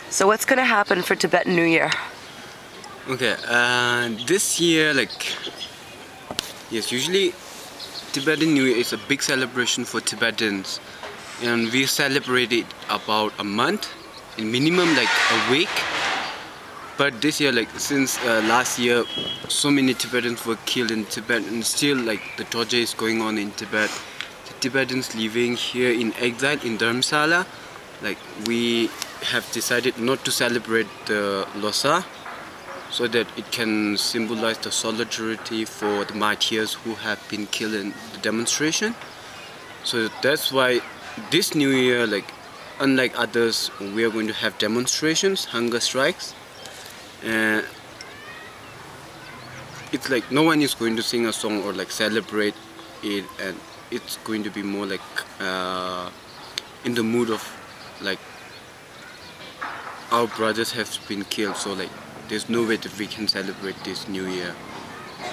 So what's going to happen for Tibetan New Year? Okay, this year, yes, usually Tibetan New Year is a big celebration for Tibetans, and we celebrate it about a month, in minimum like a week. But this year, since last year, so many Tibetans were killed in Tibet, and still the torture is going on in Tibet. The Tibetans living here in exile in Dharamsala, we have decided not to celebrate the Losar, so that it can symbolize the solidarity for the martyrs who have been killed in the demonstration. So that's why this New Year, unlike others, we are going to have demonstrations, hunger strikes. It's no one is going to sing a song or celebrate it, and it's going to be more in the mood of our brothers have been killed, so there's no way that we can celebrate this New Year.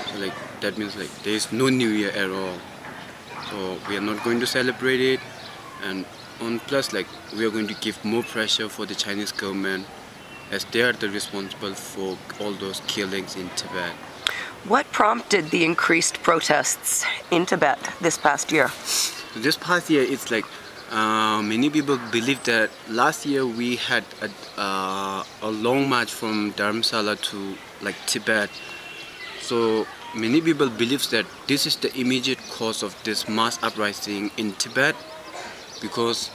So that means there is no New Year at all. So we are not going to celebrate it, and plus we are going to give more pressure for the Chinese government, as they are the responsible for all those killings in Tibet. What prompted the increased protests in Tibet this past year? This past year, it's many people believe that last year we had a long march from Dharamsala to Tibet. So many people believe that this is the immediate cause of this mass uprising in Tibet, because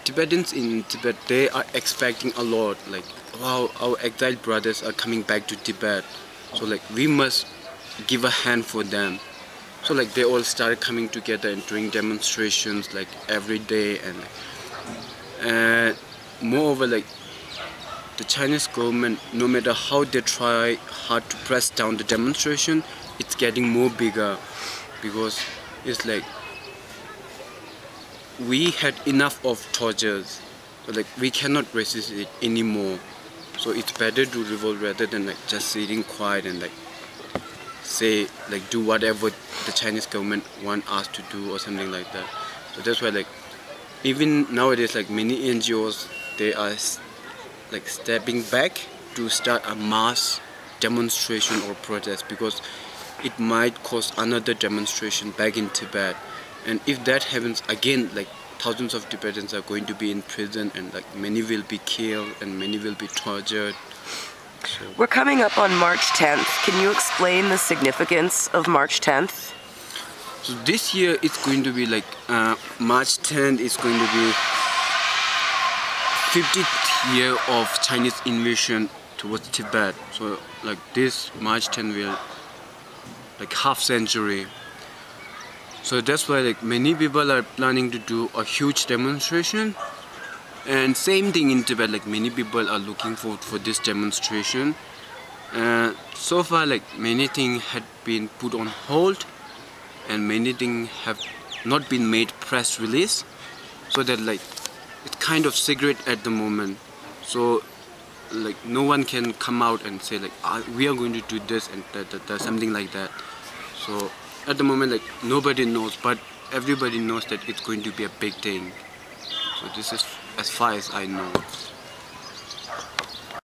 Tibetans in Tibet, they are expecting a lot, wow, our exiled brothers are coming back to Tibet, so we must give a hand for them. So they all started coming together and doing demonstrations every day, and moreover the Chinese government, no matter how they try hard to press down the demonstration, it's getting more bigger, because it's we had enough of tortures, so we cannot resist it anymore. So it's better to revolt rather than just sitting quiet and say do whatever the Chinese government want us to do or something like that. So that's why even nowadays many NGOs, they are stepping back to start a mass demonstration or protest, because it might cause another demonstration back in Tibet. And if that happens again, thousands of Tibetans are going to be in prison, and many will be killed and many will be tortured. So we're coming up on March 10th. Can you explain the significance of March 10th? So this year it's going to be March 10th is going to be 50th year of Chinese invasion towards Tibet. So this March 10th will half century. So that's why many people are planning to do a huge demonstration. And same thing in Tibet, many people are looking forward for this demonstration. So far many things had been put on hold, and many things have not been made press release, so that it's kind of secret at the moment. So no one can come out and say we are going to do this and that, something like that. So at the moment nobody knows, but everybody knows that it's going to be a big thing. So this is as far as I know.